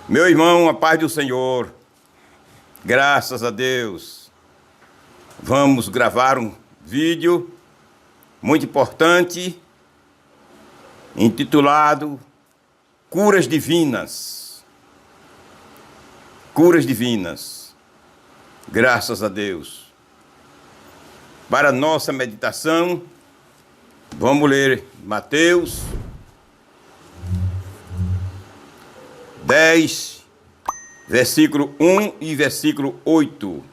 Meu irmão, a paz do Senhor, graças a Deus. Vamos gravar um vídeo muito importante, intitulado Curas Divinas. Curas Divinas, graças a Deus. Para nossa meditação, vamos ler Mateus 10, versículo 1 e versículo 8,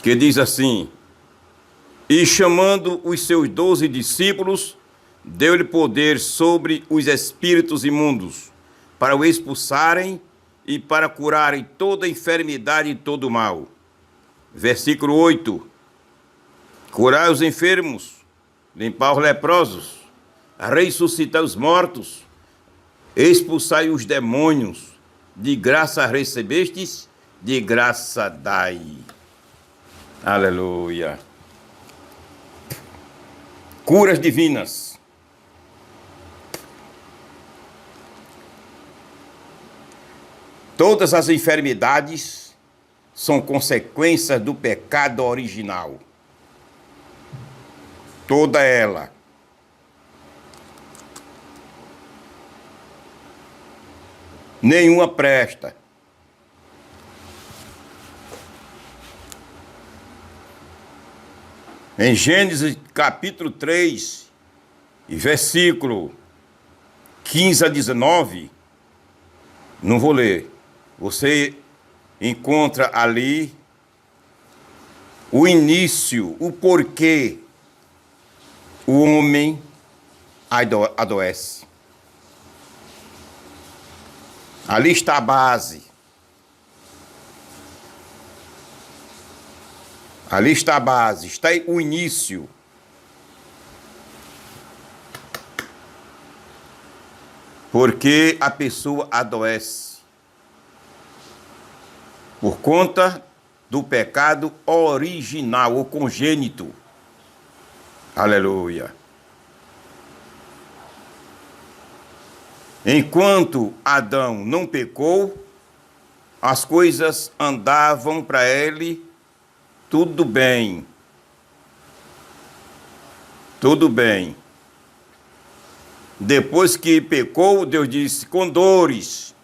que diz assim: E chamando os seus 12 discípulos, deu-lhe poder sobre os espíritos imundos, para o expulsarem e para curarem toda enfermidade e todo mal. Versículo 8: Curai os enfermos, limpar os leprosos, ressuscitar os mortos, expulsai os demônios, de graça recebestes, de graça dai. Aleluia. Curas divinas. Todas as enfermidades são consequências do pecado original. Toda ela. Nenhuma presta. Em Gênesis capítulo 3, versículo 15 a 19, não vou ler, você encontra ali o início, o porquê o homem adoece. Ali está a base. Ali está a base, está o início. Porque a pessoa adoece por conta do pecado original ou congênito. Aleluia. Enquanto Adão não pecou, as coisas andavam para ele tudo bem. Tudo bem. Depois que pecou, Deus disse: com dores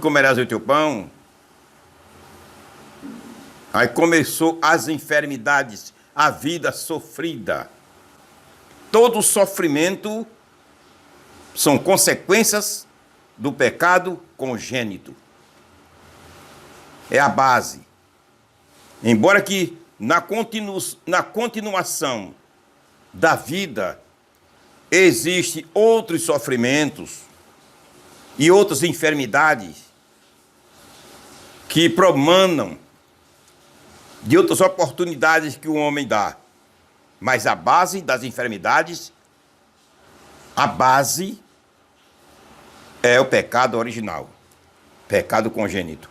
comerás o teu pão. Aí começou as enfermidades, a vida sofrida. Todo sofrimento são consequências do pecado congênito. É a base. Embora que na continuação da vida existem outros sofrimentos e outras enfermidades que promanam de outras oportunidades que o homem dá. Mas a base das enfermidades, a base é o pecado original, pecado congênito.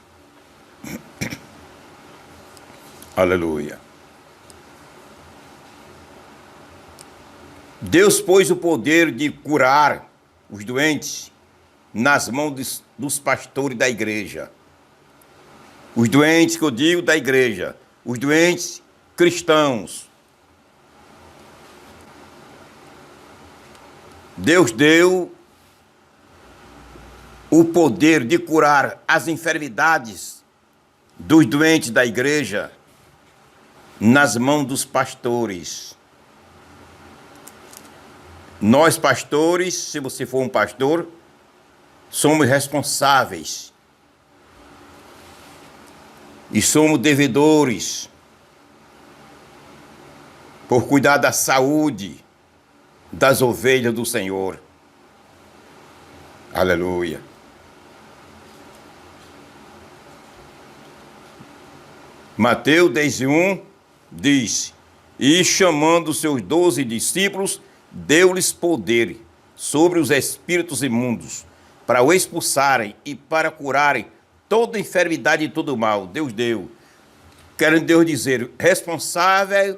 Aleluia. Deus pôs o poder de curar os doentes nas mãos dos pastores da igreja. Os doentes que eu digo da igreja, os doentes cristãos. Deus deu o poder de curar as enfermidades dos doentes da igreja nas mãos dos pastores. Nós pastores, se você for um pastor, somos responsáveis e somos devedores por cuidar da saúde das ovelhas do Senhor. Aleluia. Mateus 10:1 diz: E chamando seus 12 discípulos, deu-lhes poder sobre os espíritos imundos, para o expulsarem e para curarem toda enfermidade e todo mal. Deus deu. Querendo Deus dizer, responsável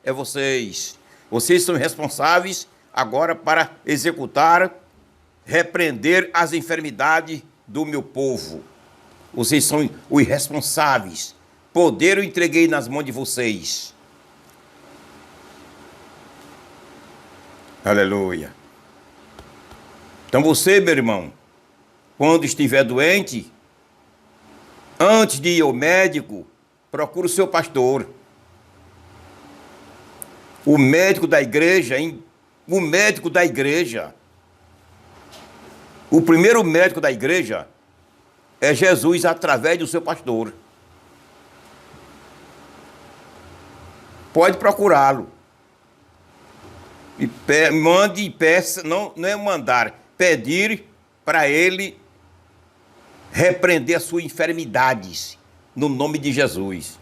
é vocês. Vocês são responsáveis agora para executar, repreender as enfermidades do meu povo. Vocês são os responsáveis. Poder eu entreguei nas mãos de vocês. Aleluia. Então você, meu irmão, quando estiver doente, antes de ir ao médico, procure o seu pastor. O médico da igreja, hein? O médico da igreja. O primeiro médico da igreja é Jesus através do seu pastor. Pode procurá-lo. E mande e peça, não é mandar, pedir para ele repreender as suas enfermidades no nome de Jesus.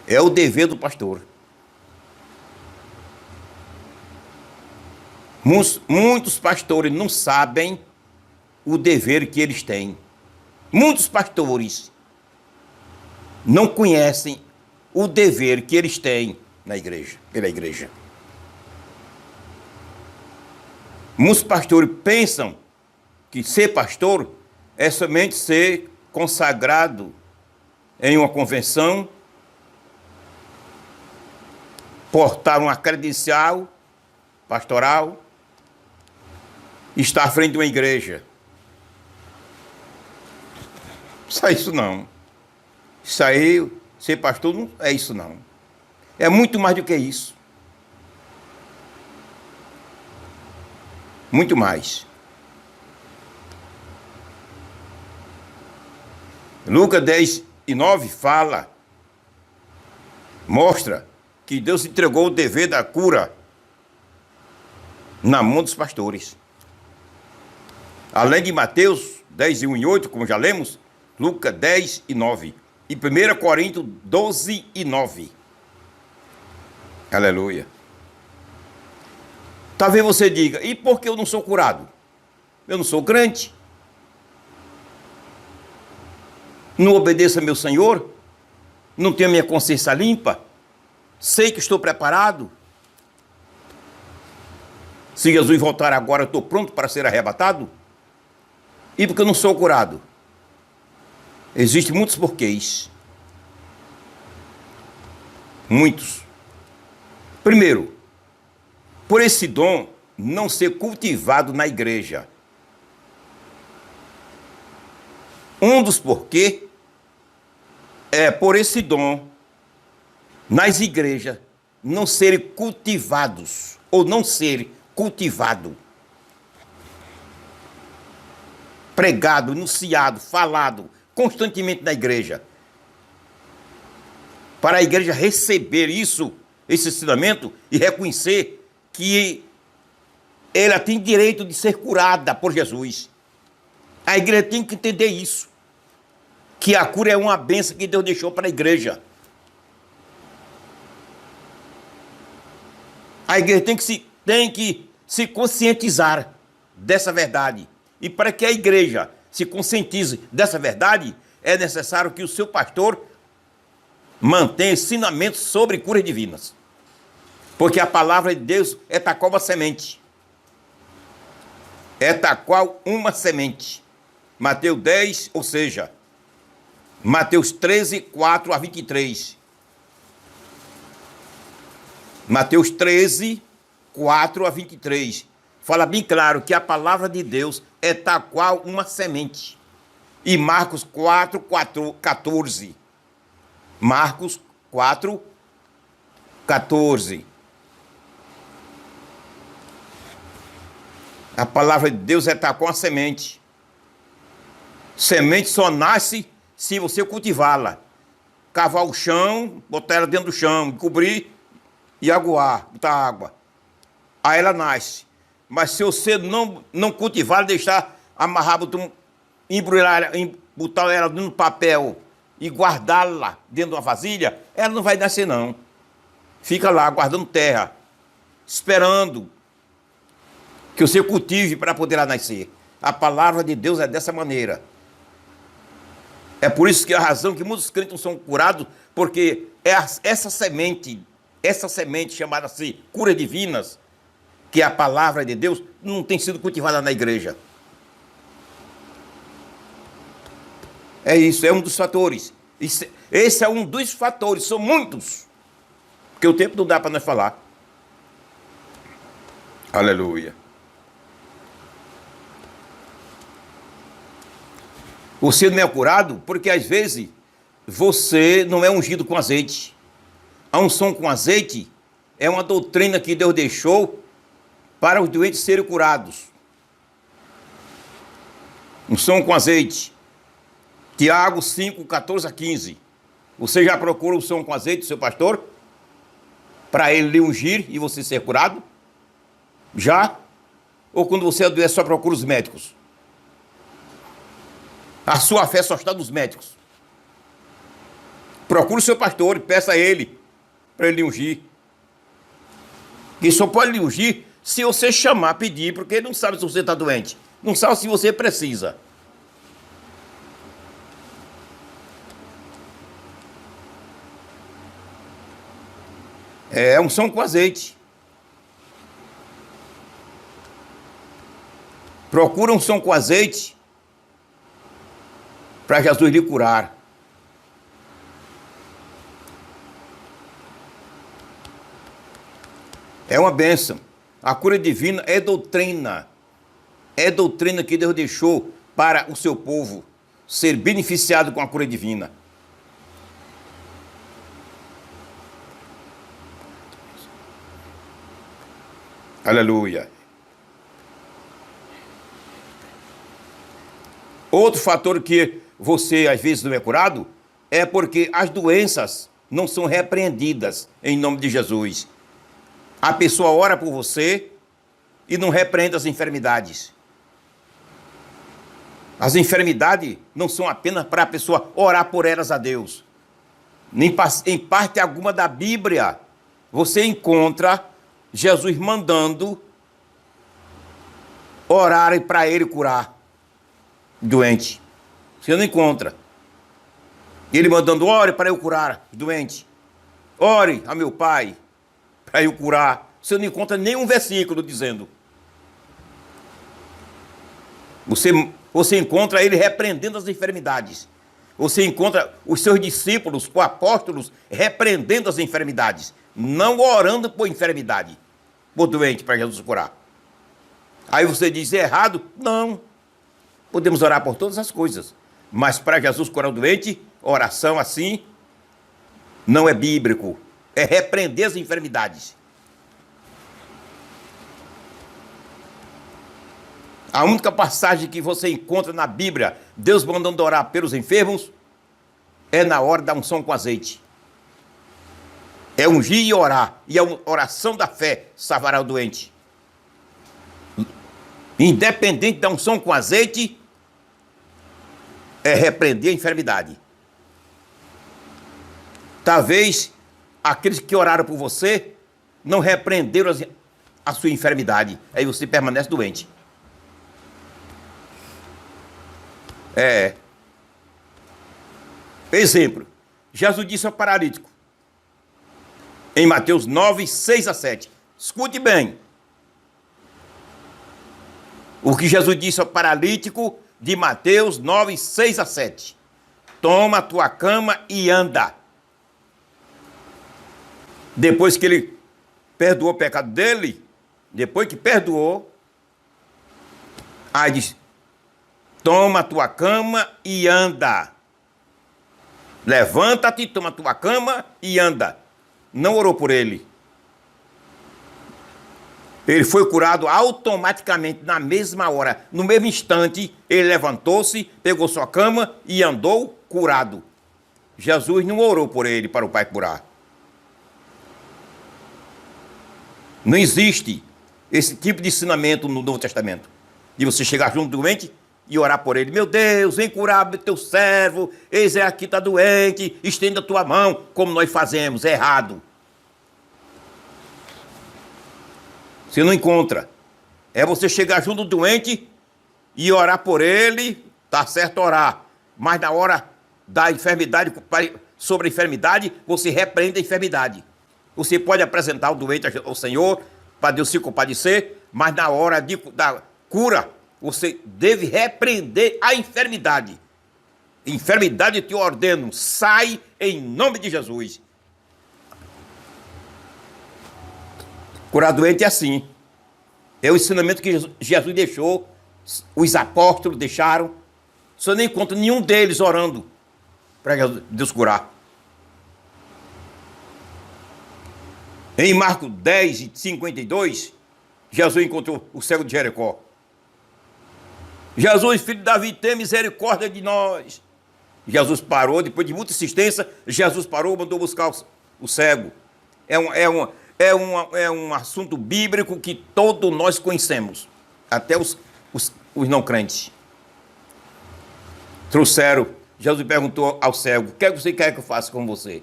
É o dever do pastor. Muitos pastores não sabem o dever que eles têm. Muitos pastores não conhecem o dever que eles têm na igreja, pela igreja. Muitos pastores pensam que ser pastor é somente ser consagrado em uma convenção, portar uma credencial pastoral, estar à frente de uma igreja. Só isso não. Isso aí, ser pastor não é isso não. É muito mais do que isso. Muito mais. Lucas 10:9 fala, mostra que Deus entregou o dever da cura na mão dos pastores. Além de Mateus 10:1 e 8, como já lemos, Lucas 10:9 e 1 Coríntios 12:9. Aleluia. Talvez você diga, e por que eu não sou curado? Eu não sou crente? Não obedeço a meu Senhor? Não tenho a minha consciência limpa? Sei que estou preparado? Se Jesus voltar agora, eu estou pronto para ser arrebatado? E porque eu não sou curado? Existem muitos porquês. Muitos. Primeiro, por esse dom não ser cultivado na igreja. Um dos porquês é por esse dom nas igrejas não serem cultivados ou não serem cultivado, pregado, anunciado, falado constantemente na igreja. Para a igreja receber isso, esse ensinamento e reconhecer que ela tem direito de ser curada por Jesus. A igreja tem que entender isso, que a cura é uma bênção que Deus deixou para a igreja. A igreja tem que se conscientizar dessa verdade. E para que a igreja se conscientize dessa verdade, é necessário que o seu pastor mantenha ensinamentos sobre curas divinas. Porque a palavra de Deus é tal qual uma semente. É tal qual uma semente. Mateus 10, ou seja, Mateus 13, 4 a 23. Mateus 13, 4 a 23. Fala bem claro que a palavra de Deus é tal qual uma semente. E Marcos 4, 14. Marcos 4, 14. A palavra de Deus é tal qual uma semente. Semente só nasce se você cultivá-la. Cavar o chão, botar ela dentro do chão, cobrir e aguar, botar água. Aí ela nasce. Mas se você não cultivá-la, deixar amarrar, embrulhar, botar ela no papel e guardá-la dentro de uma vasilha, ela não vai nascer não. Fica lá, guardando terra, esperando que você cultive para poder ela nascer. A palavra de Deus é dessa maneira. É por isso que a razão que muitos crentes não são curados, porque essa semente essa semente chamada assim, cura divinas, que é a palavra de Deus, não tem sido cultivada na igreja. É isso, é um dos fatores. Esse é um dos fatores, são muitos. Porque o tempo não dá para nós falar. Aleluia. Você não é curado porque às vezes você não é ungido com azeite. A unção com azeite é uma doutrina que Deus deixou para os doentes serem curados. Unção com azeite. Tiago 5, 14 a 15. Você já procura unção com azeite, seu pastor? Para ele lhe ungir e você ser curado? Já? Ou quando você adoece só procura os médicos? A sua fé só está nos médicos. Procure o seu pastor e peça a ele para ele lhe ungir. Ele só pode lhe ungir se você chamar, pedir, porque ele não sabe se você está doente. Não sabe se você precisa. É unção com azeite. Procura unção com azeite para Jesus lhe curar. É uma bênção. A cura divina é doutrina. É doutrina que Deus deixou para o seu povo ser beneficiado com a cura divina. Aleluia. Outro fator que você às vezes não é curado é porque as doenças não são repreendidas em nome de Jesus. A pessoa ora por você e não repreende as enfermidades. As enfermidades não são apenas para a pessoa orar por elas a Deus. Em parte alguma da Bíblia, você encontra Jesus mandando orar para ele curar doente. Você não encontra. Ele mandando, ore para eu curar doente. Ore a meu Pai para eu curar. Você não encontra nenhum versículo dizendo. Você encontra ele repreendendo as enfermidades. Você encontra os seus discípulos, os apóstolos, repreendendo as enfermidades. Não orando por enfermidade, por doente, para Jesus curar. Aí você diz, é errado? Não. Podemos orar por todas as coisas. Mas para Jesus curar o doente, oração assim, não é bíblico. É repreender as enfermidades. A única passagem que você encontra na Bíblia, Deus mandando orar pelos enfermos, é na hora da unção com azeite. É ungir e orar. E a oração da fé salvará o doente. Independente da unção com azeite, é repreender a enfermidade. Talvez aqueles que oraram por você não repreenderam a sua enfermidade. Aí você permanece doente. Exemplo, Jesus disse ao paralítico, em Mateus 9, 6 a 7. Escute bem. O que Jesus disse ao paralítico de Mateus 9, 6 a 7. Toma a tua cama e anda. Depois que ele perdoou o pecado dele, depois que perdoou, aí diz, toma a tua cama e anda. Levanta-te, toma a tua cama e anda. Não orou por ele. Ele foi curado automaticamente, na mesma hora. No mesmo instante, ele levantou-se, pegou sua cama e andou curado. Jesus não orou por ele para o Pai curar. Não existe esse tipo de ensinamento no Novo Testamento. De você chegar junto do doente e orar por ele. Meu Deus, vem curar teu servo, eis é aqui está doente, estenda a tua mão, como nós fazemos, é errado. Você não encontra. É você chegar junto do doente e orar por ele, tá certo orar. Mas na hora da enfermidade, sobre a enfermidade, você repreende a enfermidade. Você pode apresentar o doente ao Senhor, para Deus se compadecer, mas na hora da cura, você deve repreender a enfermidade. Enfermidade, te ordeno, sai em nome de Jesus. Curar doente é assim. É o ensinamento que Jesus deixou, os apóstolos deixaram. Você nem encontra nenhum deles orando para Deus curar. Em Marcos 10, 52, Jesus encontrou o cego de Jericó. Jesus, filho de Davi, tem misericórdia de nós. Jesus parou, depois de muita insistência, Jesus parou, mandou buscar o cego. É um assunto bíblico que todos nós conhecemos, até os não crentes. Trouxeram, Jesus perguntou ao cego: o que é que você quer que eu faça com você?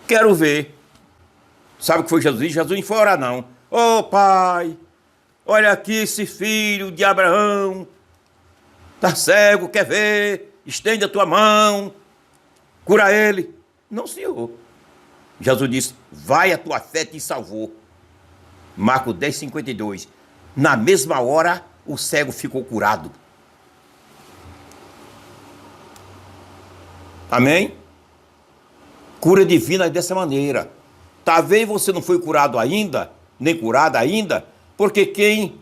Quero ver. Sabe o que foi Jesus? Jesus não foi orar, não. Ô pai, olha aqui esse filho de Abraão, está cego, quer ver? Estende a tua mão, cura ele. Não, senhor. Jesus disse: vai, a tua fé te salvou. Marcos 10, 52. Na mesma hora, o cego ficou curado. Amém? Cura divina é dessa maneira. Talvez você não foi curado ainda, nem curada ainda, porque quem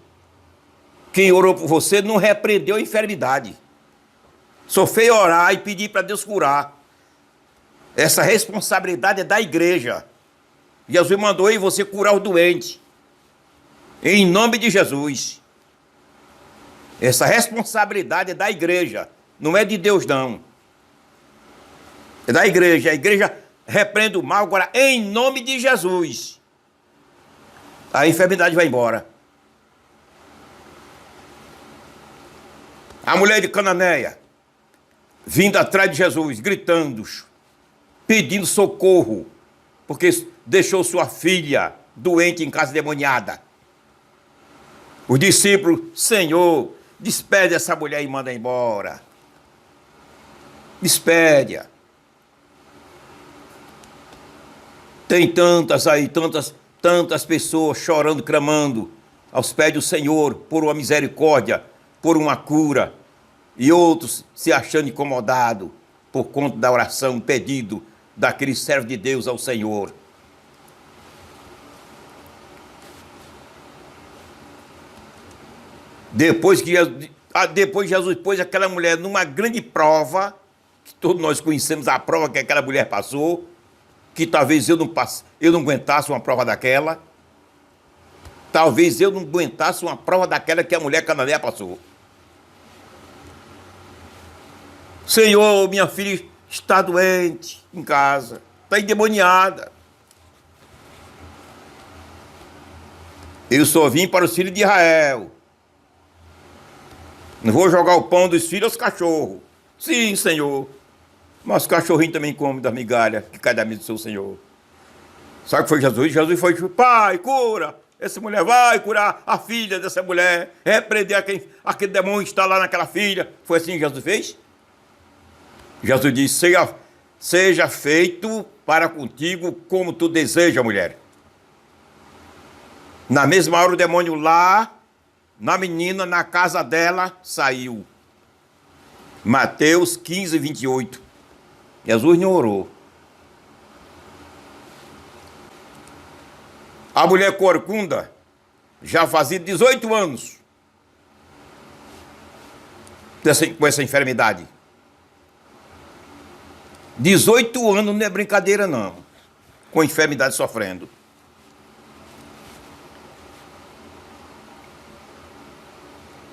orou por você não repreendeu a enfermidade. Só fez orar e pedir para Deus curar. Essa responsabilidade é da igreja. Jesus mandou aí você curar o doente. Em nome de Jesus. Essa responsabilidade é da igreja. Não é de Deus, não. É da igreja. A igreja repreende o mal agora em nome de Jesus. A enfermidade vai embora. A mulher de Cananeia, vindo atrás de Jesus, gritando, pedindo socorro, porque deixou sua filha doente em casa demoniada. Os discípulos: Senhor, despede essa mulher e manda embora. Despede-a. Tem tantas aí, tantas pessoas chorando, clamando aos pés do Senhor por uma misericórdia, por uma cura, e outros se achando incomodados por conta da oração, pedido daquele servo de Deus ao Senhor. Depois Jesus pôs aquela mulher numa grande prova, que todos nós conhecemos a prova que aquela mulher passou, que talvez eu não aguentasse uma prova daquela. Talvez eu não aguentasse uma prova daquela que a mulher cananeia passou. Senhor, minha filha está doente em casa, está endemoniada. Eu só vim para os filhos de Israel. Não vou jogar o pão dos filhos aos cachorros. Sim, Senhor. Mas o cachorrinho também come das migalhas que cai da mesa do seu Senhor. Sabe o que foi Jesus? Jesus foi: pai, cura. Essa mulher vai curar a filha dessa mulher. Repreender aquele demônio que está lá naquela filha. Foi assim que Jesus fez? Jesus disse: seja feito para contigo como tu deseja, mulher. Na mesma hora o demônio lá, na menina, na casa dela, saiu. Mateus 15, 28. Jesus não orou. A mulher corcunda já fazia 18 anos com essa enfermidade. 18 anos não é brincadeira, não. Com enfermidade sofrendo.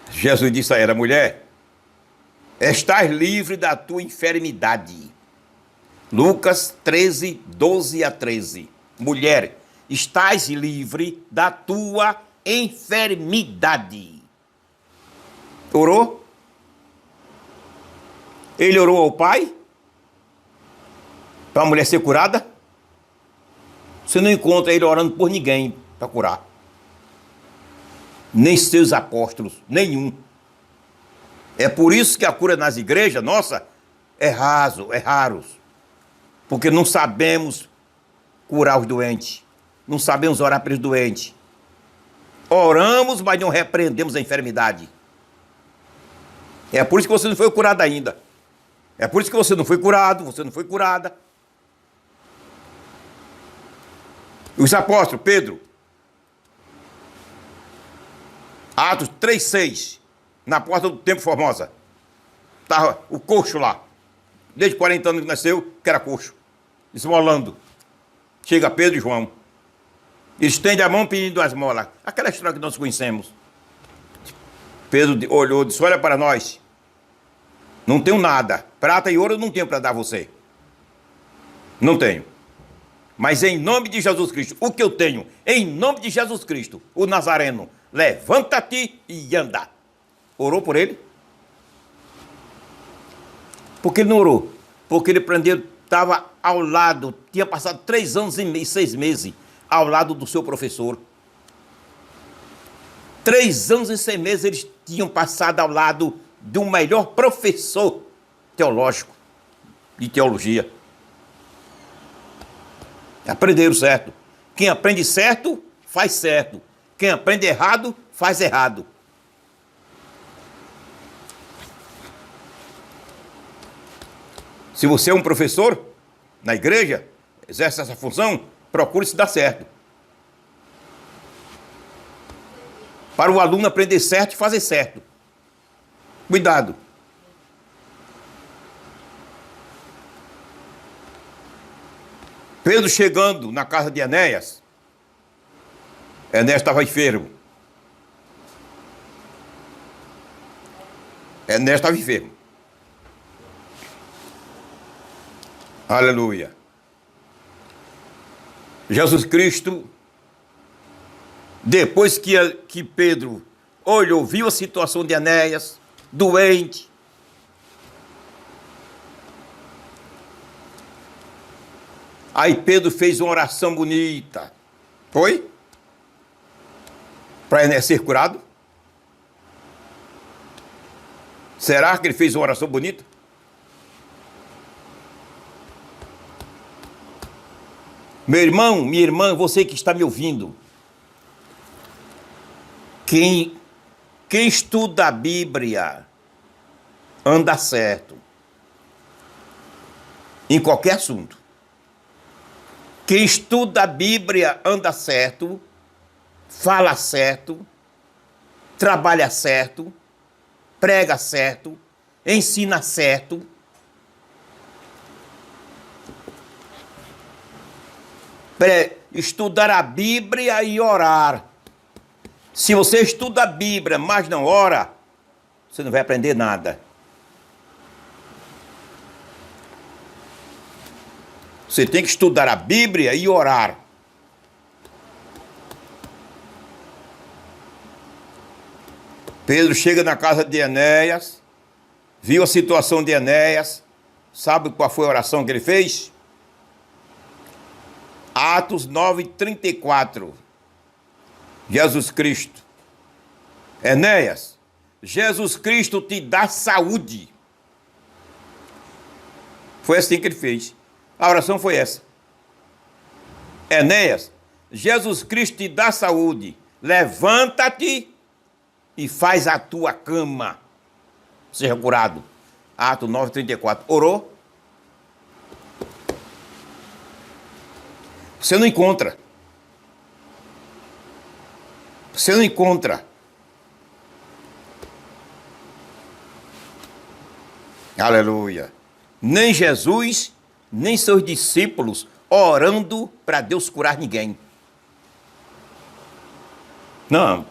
Jesus disse a ela: mulher, estás livre da tua enfermidade. Lucas 13, 12 a 13. Mulher, estás livre da tua enfermidade. Orou? Ele orou ao Pai para a mulher ser curada? Você não encontra ele orando por ninguém para curar. Nem seus apóstolos, nenhum. É por isso que a cura nas igrejas, nossa, é raro. Porque não sabemos curar os doentes. não sabemos orar pelos doentes. Oramos, mas não repreendemos a enfermidade. É por isso que você não foi curado ainda. É por isso que você não foi curado, você não foi curada. Os apóstolos, Pedro, Atos 3,6, na porta do Templo Formosa, estava o coxo lá, desde 40 anos que nasceu, que era coxo, esmolando. Chega Pedro e João, estende a mão pedindo a esmola. Aquela história que nós conhecemos. Pedro olhou e disse: olha para nós, não tenho nada, prata e ouro eu não tenho para dar a você. Não tenho. Mas em nome de Jesus Cristo, o que eu tenho, em nome de Jesus Cristo, o Nazareno, levanta-te e anda. Orou por ele? Por que ele não orou? Porque ele aprendeu, estava ao lado, tinha passado 3 anos e 6 meses ao lado do seu professor. 3 anos e 6 meses eles tinham passado ao lado do melhor professor teológico, de teologia. Aprenderam certo. Quem aprende certo, faz certo. Quem aprende errado, faz errado. Se você é um professor na igreja, exerce essa função, procure se dar certo. Para o aluno aprender certo e fazer certo. Cuidado. Pedro chegando na casa de Enéas, Enéas estava enfermo. Enéas estava enfermo. Aleluia. Jesus Cristo, depois que Pedro olhou, viu a situação de Enéas, doente, aí Pedro fez uma oração bonita. Foi? Para Enéas ser curado? Será que ele fez uma oração bonita? Meu irmão, minha irmã, você que está me ouvindo, quem estuda a Bíblia anda certo em qualquer assunto. Quem estuda a Bíblia anda certo, fala certo, trabalha certo, prega certo, ensina certo. Estudar a Bíblia e orar. Se você estuda a Bíblia, mas não ora, você não vai aprender nada. Você tem que estudar a Bíblia e orar. Pedro chega na casa de Enéas, viu a situação de Enéas, sabe qual foi a oração que ele fez? Atos 9:34. Jesus Cristo. Enéas, Jesus Cristo te dá saúde. Foi assim que ele fez. A oração foi essa. Enéas, Jesus Cristo te dá saúde. Levanta-te e faz a tua cama. Seja curado. Atos 9:34. Orou? Você não encontra. Você não encontra. Aleluia. Nem Jesus, nem seus discípulos orando para Deus curar ninguém. Não.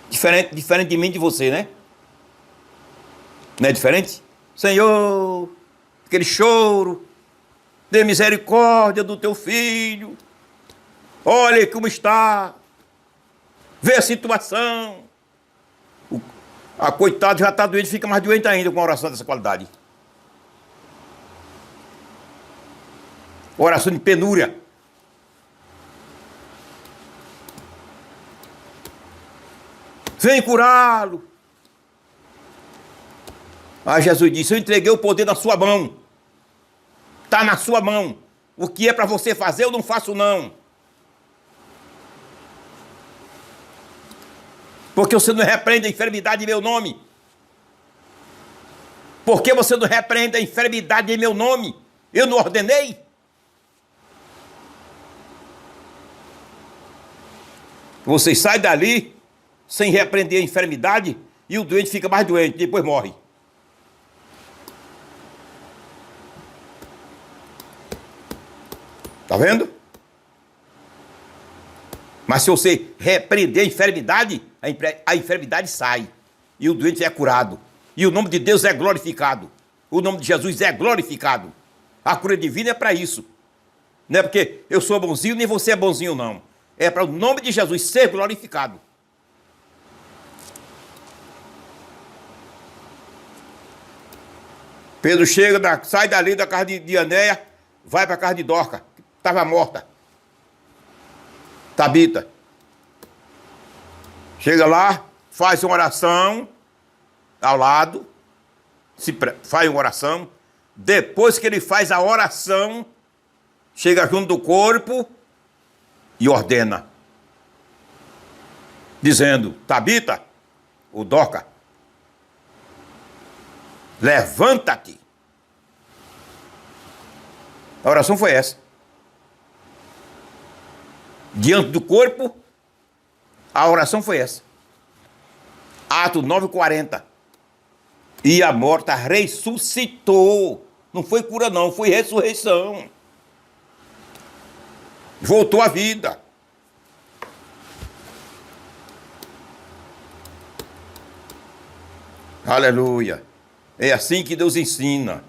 Diferente de mim e de você, né? Não é diferente? Senhor, aquele choro, dê misericórdia do teu filho. Olha como está. Vê a situação. A coitado já está doente, fica mais doente ainda com uma oração dessa qualidade. Oração de penúria. Vem curá-lo. Aí Jesus disse: eu entreguei o poder na sua mão. Está na sua mão. O que é para você fazer, eu não faço não. Porque você não repreende a enfermidade em meu nome. Por que você não repreende a enfermidade em meu nome? Eu não ordenei? Vocês saem dali sem repreender a enfermidade e o doente fica mais doente, depois morre. Tá vendo? Mas se você repreender a enfermidade, a enfermidade sai. E o doente é curado. E o nome de Deus é glorificado. O nome de Jesus é glorificado. A cura divina é para isso. Não é porque eu sou bonzinho, nem você é bonzinho, não. É para o nome de Jesus ser glorificado. Pedro chega, sai dali da casa de Anéia, vai para a casa de Dorca, que estava morta. Tabita. Chega lá, faz uma oração ao lado, faz uma oração. Depois que ele faz a oração, chega junto do corpo e ordena, dizendo: Tabita, ou Dorca, levanta-te. A oração foi essa. Diante do corpo, a oração foi essa. Atos 9:40. E a morta ressuscitou. Não foi cura não, foi ressurreição. Voltou à vida. Aleluia. É assim que Deus ensina.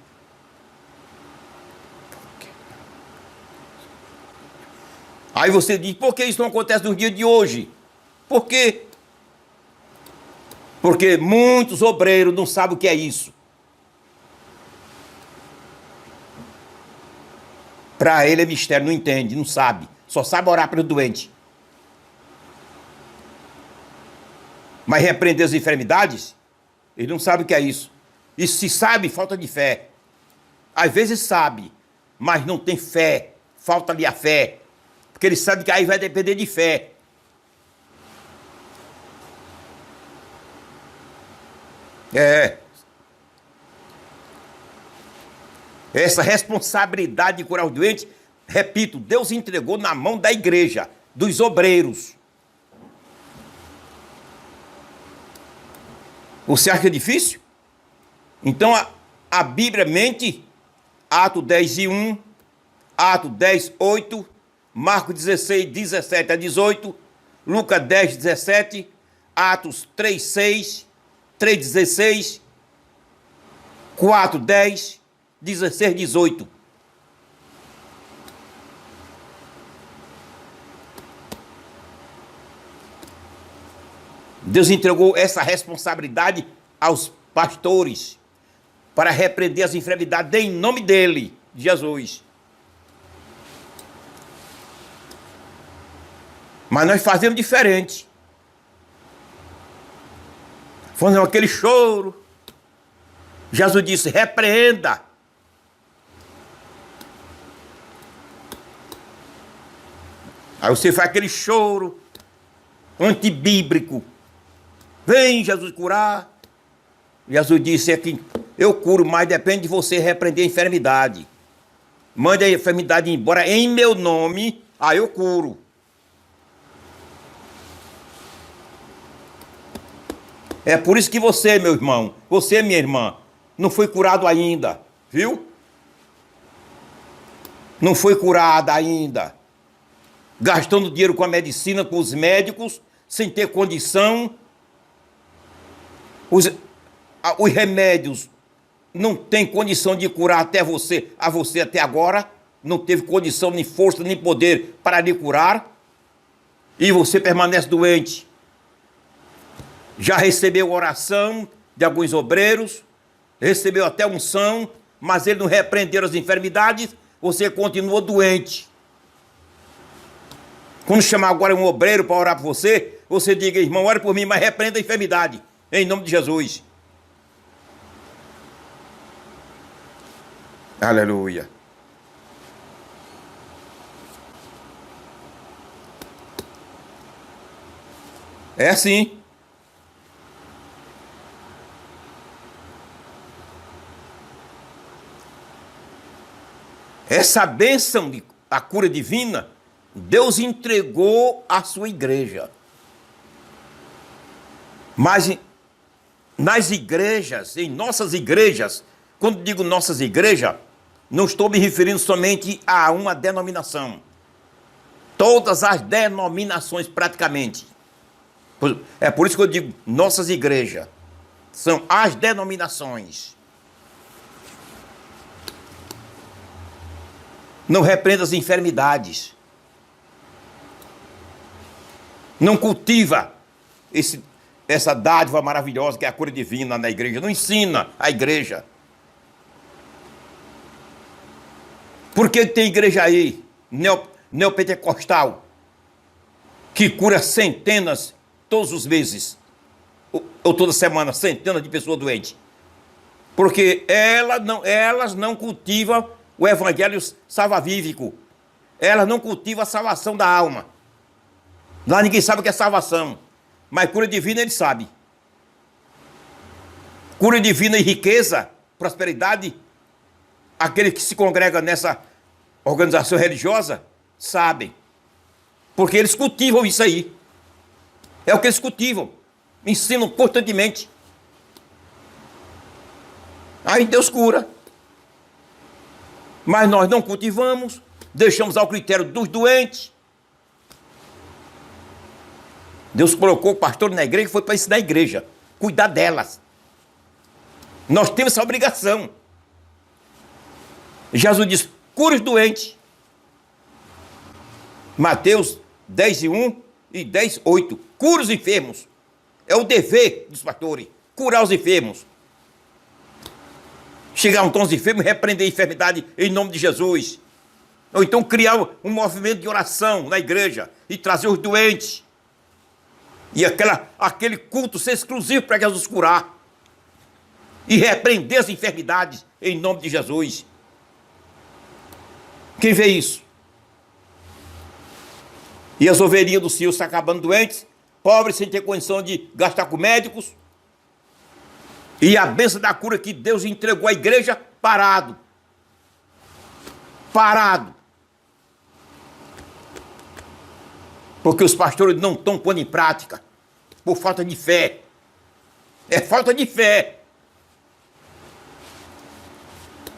Aí você diz, por que isso não acontece nos dias de hoje? Por quê? Porque muitos obreiros não sabem o que é isso. Para ele é mistério, não entende, não sabe. Só sabe orar pelo doente. Mas repreender as enfermidades, ele não sabe o que é isso. E se sabe, falta de fé. Às vezes sabe, mas não tem fé. Falta-lhe a fé. Porque ele sabe que aí vai depender de fé. Essa responsabilidade de curar os doentes, repito, Deus entregou na mão da igreja, dos obreiros. Você acha difícil? Então a Bíblia mente. Atos 10:1, Atos 10:8, Marcos 16:17-18, Lucas 10:17, Atos 3:6, 3:16, 4:10, 16:18. Deus entregou essa responsabilidade aos pastores para repreender as enfermidades em nome dele, Jesus. Mas nós fazemos diferente. Fazemos aquele choro. Jesus disse, repreenda. Aí você faz aquele choro antibíblico. Vem Jesus curar. Jesus disse aqui, eu curo, mas depende de você repreender a enfermidade. Mande a enfermidade embora em meu nome, aí eu curo. É por isso que você, meu irmão, você, minha irmã, não foi curado ainda, viu? Não foi curada ainda. Gastando dinheiro com a medicina, com os médicos, sem ter condição. Os remédios não têm condição de curar a você até agora. Não teve condição, nem força, nem poder para lhe curar. E você permanece doente. Já recebeu oração de alguns obreiros, recebeu até unção, mas ele não repreendeu as enfermidades, você continua doente. Quando chamar agora um obreiro para orar por você, você diga, irmão, ore por mim, mas repreenda a enfermidade, em nome de Jesus. Aleluia. É assim. Essa bênção de a cura divina, Deus entregou à sua igreja. Mas nas igrejas, em nossas igrejas, quando digo nossas igrejas, não estou me referindo somente a uma denominação. Todas as denominações praticamente. É por isso que eu digo nossas igrejas. São as denominações. Não repreenda as enfermidades. Não cultiva essa dádiva maravilhosa que é a cura divina na igreja. Não ensina a igreja. Por que tem igreja aí, neopentecostal, que cura centenas todos os meses, ou toda semana, centenas de pessoas doentes? Porque elas não cultivam o evangelho salvavífico. Elas não cultivam a salvação da alma. Lá ninguém sabe o que é salvação. Mas cura divina ele sabe. Cura divina e riqueza, prosperidade, aquele que se congrega nessa organização religiosa, sabem. Porque eles cultivam isso aí. É o que eles cultivam. Ensinam constantemente. Aí Deus cura. Mas nós não cultivamos, deixamos ao critério dos doentes. Deus colocou o pastor na igreja, foi para ensinar a igreja, cuidar delas. Nós temos essa obrigação. Jesus disse, cura os doentes. Mateus 10:1 e 10:8. Cura os enfermos. É o dever dos pastores, curar os enfermos. Chegar a os enfermos e repreender a enfermidade em nome de Jesus. Ou então criar um movimento de oração na igreja e trazer os doentes. E aquele culto ser exclusivo para Jesus curar. E repreender as enfermidades em nome de Jesus. Quem vê isso? E as ovelhinhas do Senhor se acabando doentes, pobres sem ter condição de gastar com médicos. E a bênção da cura que Deus entregou à igreja, parado. Parado. Porque os pastores não estão pondo em prática. Por falta de fé. É falta de fé.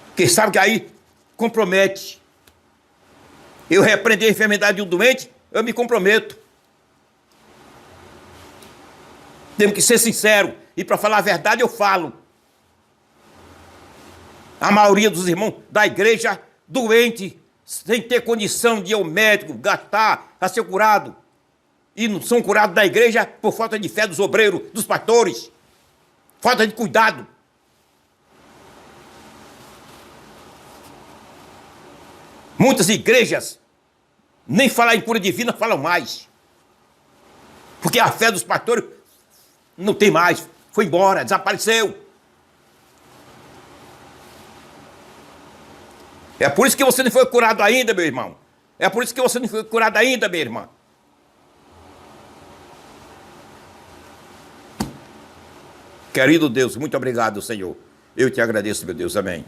Porque sabe que aí compromete. Eu repreender a enfermidade de um doente, eu me comprometo. Temos que ser sinceros. E para falar a verdade, eu falo. A maioria dos irmãos da igreja, doente, sem ter condição de ir ao médico, gastar, a ser curado. E não são curados da igreja por falta de fé dos obreiros, dos pastores. Falta de cuidado. Muitas igrejas, nem falar em cura divina, falam mais. Porque a fé dos pastores não tem mais. Foi embora, desapareceu. É por isso que você não foi curado ainda, meu irmão. É por isso que você não foi curado ainda, minha irmã. Querido Deus, muito obrigado, Senhor. Eu te agradeço, meu Deus. Amém.